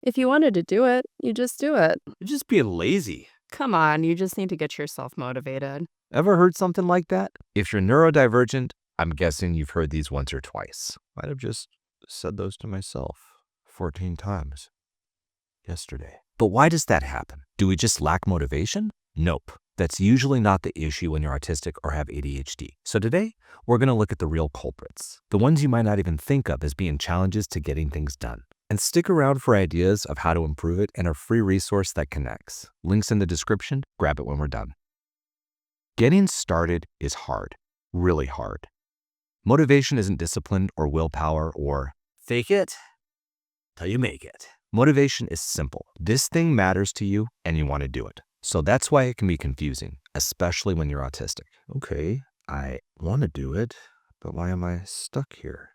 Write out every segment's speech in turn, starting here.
If you wanted to do it, you just do it. You're just being lazy. Come on, you just need to get yourself motivated. Ever heard something like that? If you're neurodivergent, I'm guessing you've heard these once or twice. Might have just said those to myself 14 times yesterday. But why does that happen? Do we just lack motivation? Nope. That's usually not the issue when you're autistic or have ADHD. So today, we're going to look at the real culprits, the ones you might not even think of as being challenges to getting things done. And stick around for ideas of how to improve it and a free resource that connects. Links in the description. Grab it when we're done. Getting started is hard, really hard. Motivation isn't discipline or willpower or fake it till you make it. Motivation is simple. This thing matters to you and you want to do it. So that's why it can be confusing, especially when you're autistic. Okay, I want to do it, but why am I stuck here,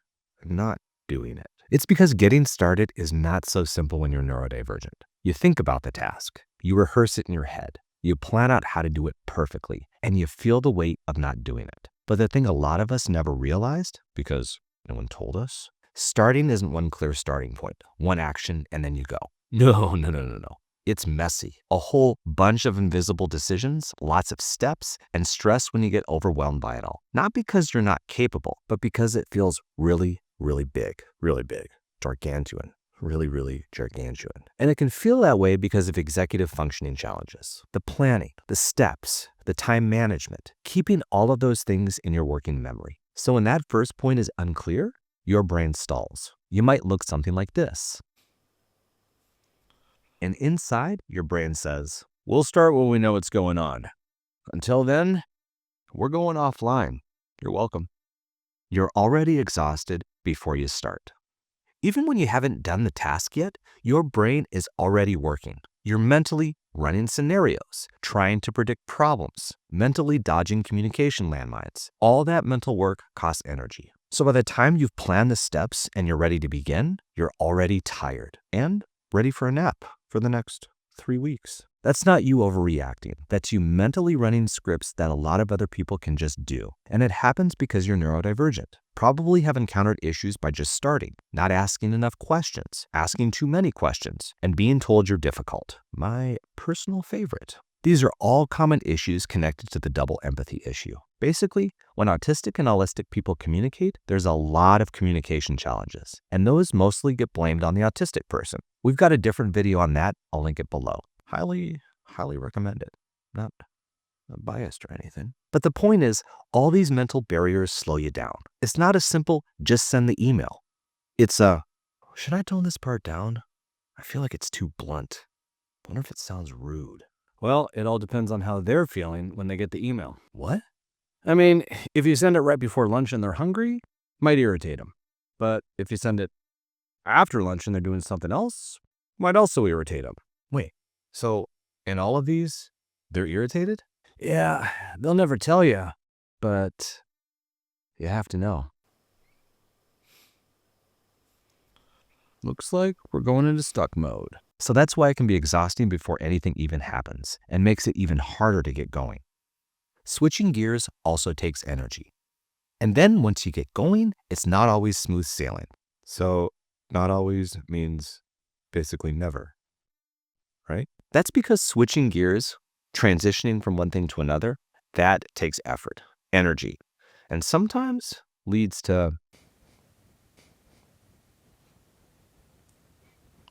not doing it? It's because getting started is not so simple when you're neurodivergent. You think about the task, you rehearse it in your head, you plan out how to do it perfectly, and you feel the weight of not doing it. But the thing a lot of us never realized, because no one told us, starting isn't one clear starting point, one action, and then you go. No. It's messy. A whole bunch of invisible decisions, lots of steps, and stress when you get overwhelmed by it all. Not because you're not capable, but because it feels really big, gargantuan, really gargantuan. And it can feel that way because of executive functioning challenges, the planning, the steps, the time management, keeping all of those things in your working memory. So when that first point is unclear, your brain stalls. You might look something like this. And inside, your brain says, we'll start when we know what's going on. Until then, we're going offline. You're welcome. You're already exhausted before you start. Even when you haven't done the task yet, your brain is already working. You're mentally running scenarios, trying to predict problems, mentally dodging communication landmines. All that mental work costs energy. So by the time you've planned the steps and you're ready to begin, you're already tired and ready for a nap for the next 3 weeks. That's not you overreacting. That's you mentally running scripts that a lot of other people can just do. And it happens because you're neurodivergent. Probably have encountered issues by just starting, not asking enough questions, asking too many questions, and being told you're difficult. My personal favorite. These are all common issues connected to the double empathy issue. Basically, when autistic and allistic people communicate, there's a lot of communication challenges, and those mostly get blamed on the autistic person. We've got a different video on that. I'll link it below. Highly recommend it. Not biased or anything. But the point is, all these mental barriers slow you down. It's not a simple, just send the email. It's should I tone this part down? I feel like it's too blunt. I wonder if it sounds rude. Well, it all depends on how they're feeling when they get the email. What? I mean, if you send it right before lunch and they're hungry, might irritate them. But if you send it after lunch and they're doing something else, might also irritate them. Wait, so in all of these, they're irritated? Yeah, they'll never tell you, but you have to know. Looks like we're going into stuck mode. So that's why it can be exhausting before anything even happens and makes it even harder to get going. Switching gears also takes energy. And then once you get going, it's not always smooth sailing. So not always means basically never, right? That's because switching gears, transitioning from one thing to another, that takes effort, energy, and sometimes leads to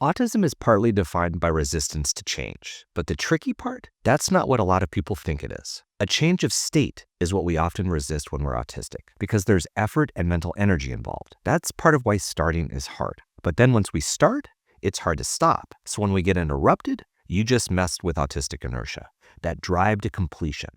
autism is partly defined by resistance to change, but the tricky part, that's not what a lot of people think it is. A change of state is what we often resist when we're autistic, because there's effort and mental energy involved. That's part of why starting is hard. But then once we start, it's hard to stop. So when we get interrupted, you just messed with autistic inertia, that drive to completion.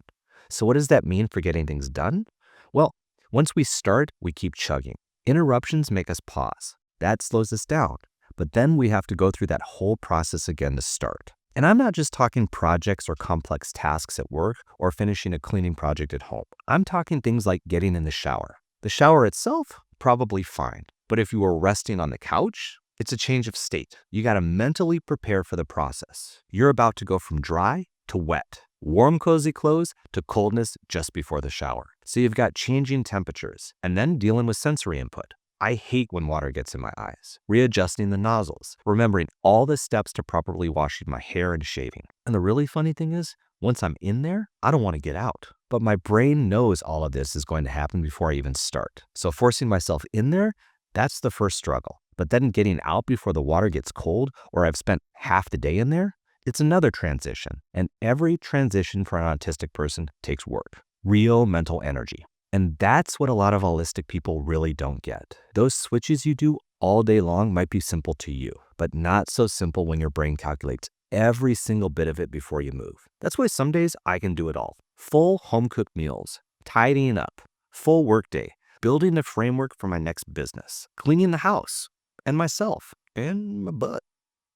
So what does that mean for getting things done? Well, once we start, we keep chugging. Interruptions make us pause. That slows us down. But then we have to go through that whole process again to start. And I'm not just talking projects or complex tasks at work or finishing a cleaning project at home. I'm talking things like getting in the shower. The shower itself, probably fine. But if you were resting on the couch, it's a change of state. You got to mentally prepare for the process. You're about to go from dry to wet, warm, cozy clothes to coldness just before the shower. So you've got changing temperatures and then dealing with sensory input. I hate when water gets in my eyes, readjusting the nozzles, remembering all the steps to properly washing my hair and shaving. And the really funny thing is, once I'm in there, I don't want to get out. But my brain knows all of this is going to happen before I even start. So forcing myself in there, that's the first struggle. But then getting out before the water gets cold or I've spent half the day in there, it's another transition. And every transition for an autistic person takes work, real mental energy. And that's what a lot of autistic people really don't get. Those switches you do all day long might be simple to you, but not so simple when your brain calculates every single bit of it before you move. That's why some days I can do it all. Full home-cooked meals, tidying up, full workday, building the framework for my next business, cleaning the house, and myself, and my butt.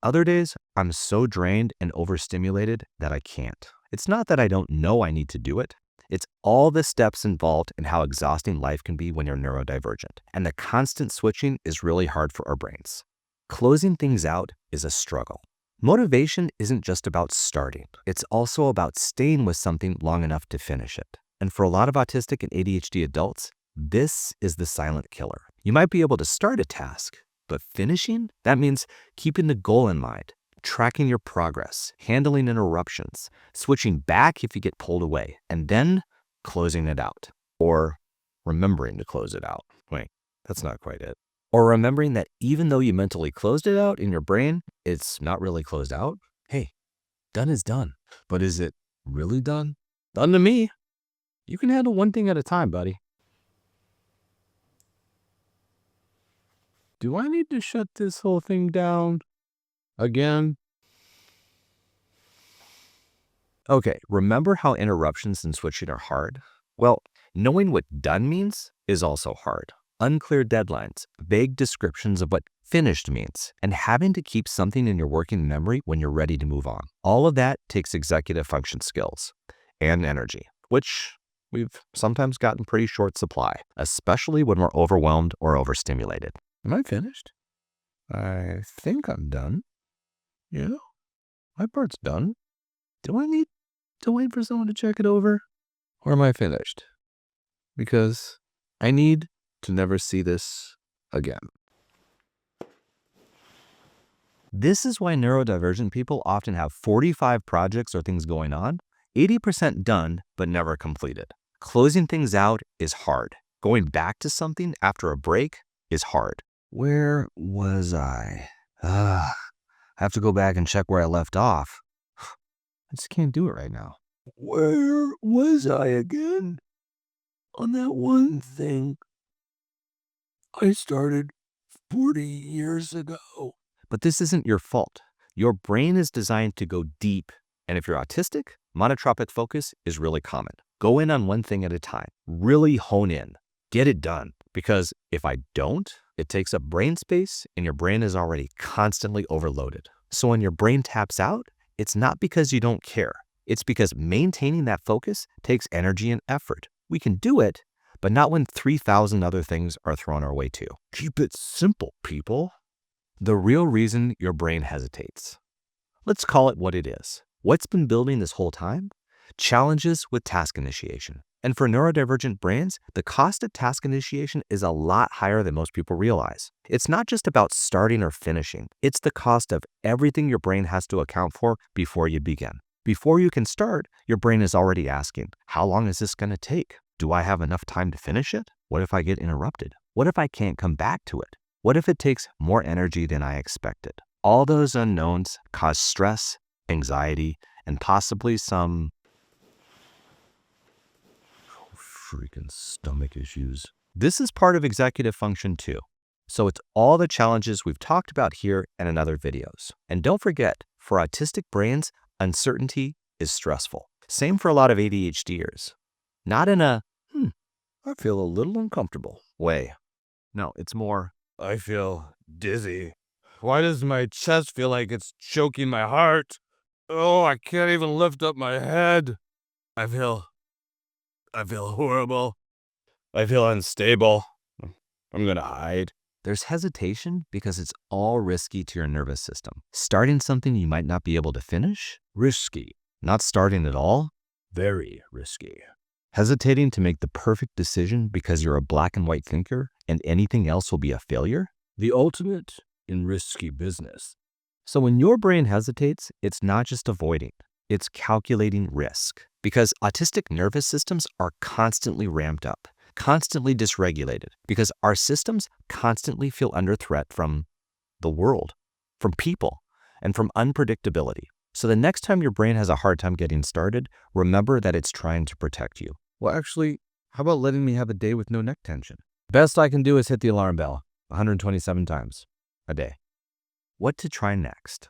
Other days, I'm so drained and overstimulated that I can't. It's not that I don't know I need to do it. It's all the steps involved in how exhausting life can be when you're neurodivergent. And the constant switching is really hard for our brains. Closing things out is a struggle. Motivation isn't just about starting. It's also about staying with something long enough to finish it. And for a lot of autistic and ADHD adults, this is the silent killer. You might be able to start a task, but finishing, that means keeping the goal in mind, tracking your progress, handling interruptions, switching back if you get pulled away, and then closing it out. Or remembering to close it out. Wait, that's not quite it. Or remembering that even though you mentally closed it out in your brain, it's not really closed out. Hey, done is done. But is it really done? Done to me. You can handle one thing at a time, buddy. Do I need to shut this whole thing down again? Okay, remember how interruptions and switching are hard? Well, knowing what done means is also hard. Unclear deadlines, vague descriptions of what finished means, and having to keep something in your working memory when you're ready to move on. All of that takes executive function skills and energy, which we've sometimes gotten pretty short supply, especially when we're overwhelmed or overstimulated. Am I finished? I think I'm done. Yeah, my part's done. Do I need to wait for someone to check it over? Or am I finished? Because I need to never see this again. This is why neurodivergent people often have 45 projects or things going on, 80% done but never completed. Closing things out is hard. Going back to something after a break is hard. Where was I? I have to go back and check where I left off. I just can't do it right now. Where was I again? On that one thing I started 40 years ago. But this isn't your fault. Your brain is designed to go deep. And if you're autistic, monotropic focus is really common. Go in on one thing at a time. Really hone in. Get it done. Because if I don't, it takes up brain space and your brain is already constantly overloaded. So when your brain taps out, it's not because you don't care. It's because maintaining that focus takes energy and effort. We can do it, but not when 3,000 other things are thrown our way too. Keep it simple, people. The real reason your brain hesitates. Let's call it what it is. What's been building this whole time? Challenges with task initiation. And for neurodivergent brains, the cost of task initiation is a lot higher than most people realize. It's not just about starting or finishing. It's the cost of everything your brain has to account for before you begin. Before you can start, your brain is already asking, how long is this going to take? Do I have enough time to finish it? What if I get interrupted? What if I can't come back to it? What if it takes more energy than I expected? All those unknowns cause stress, anxiety, and possibly some freaking stomach issues. This is part of executive function too. So it's all the challenges we've talked about here and in other videos. And don't forget, for autistic brains, uncertainty is stressful. Same for a lot of ADHDers. Not in a, I feel a little uncomfortable way. No, it's more, I feel dizzy. Why does my chest feel like it's choking my heart? Oh, I can't even lift up my head. I feel horrible. I feel unstable. I'm gonna hide. There's hesitation because it's all risky to your nervous system. Starting something you might not be able to finish? Risky. Not starting at all? Very risky. Hesitating to make the perfect decision because you're a black and white thinker and anything else will be a failure? The ultimate in risky business. So when your brain hesitates, it's not just avoiding, it's calculating risk. Because autistic nervous systems are constantly ramped up, constantly dysregulated, because our systems constantly feel under threat from the world, from people, and from unpredictability. So the next time your brain has a hard time getting started, remember that it's trying to protect you. Well, actually, how about letting me have a day with no neck tension? Best I can do is hit the alarm bell 127 times a day. What to try next?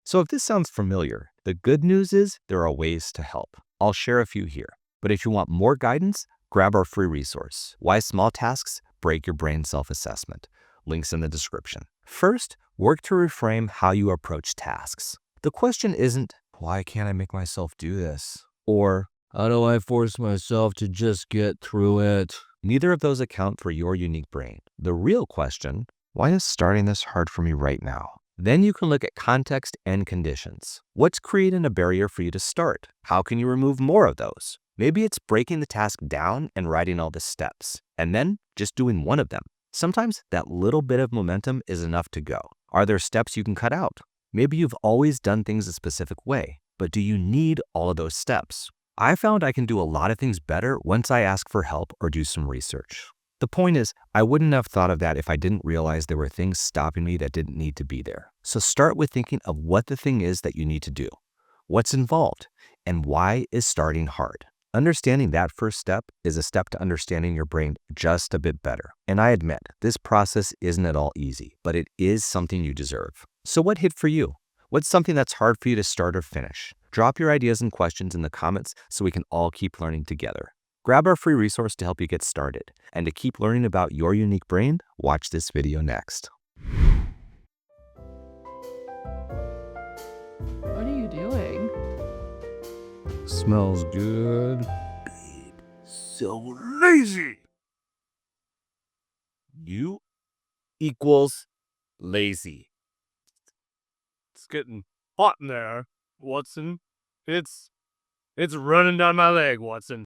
So if this sounds familiar, the good news is there are ways to help. I'll share a few here. But if you want more guidance, grab our free resource, Why Small Tasks Break Your Brain Self-Assessment. Links in the description. First, work to reframe how you approach tasks. The question isn't, why can't I make myself do this? Or, how do I force myself to just get through it? Neither of those account for your unique brain. The real question, why is starting this hard for me right now? Then you can look at context and conditions. What's creating a barrier for you to start? How can you remove more of those? Maybe it's breaking the task down and writing all the steps, and then just doing one of them. Sometimes that little bit of momentum is enough to go. Are there steps you can cut out? Maybe you've always done things a specific way, but do you need all of those steps? I found I can do a lot of things better once I ask for help or do some research. The point is, I wouldn't have thought of that if I didn't realize there were things stopping me that didn't need to be there. So start with thinking of what the thing is that you need to do, what's involved, and why is starting hard. Understanding that first step is a step to understanding your brain just a bit better. And I admit, this process isn't at all easy, but it is something you deserve. So what hit for you? What's something that's hard for you to start or finish? Drop your ideas and questions in the comments so we can all keep learning together. Grab our free resource to help you get started. And to keep learning about your unique brain, watch this video next. What are you doing? Smells good. So lazy. You equals lazy. It's getting hot in there, Watson. It's running down my leg, Watson.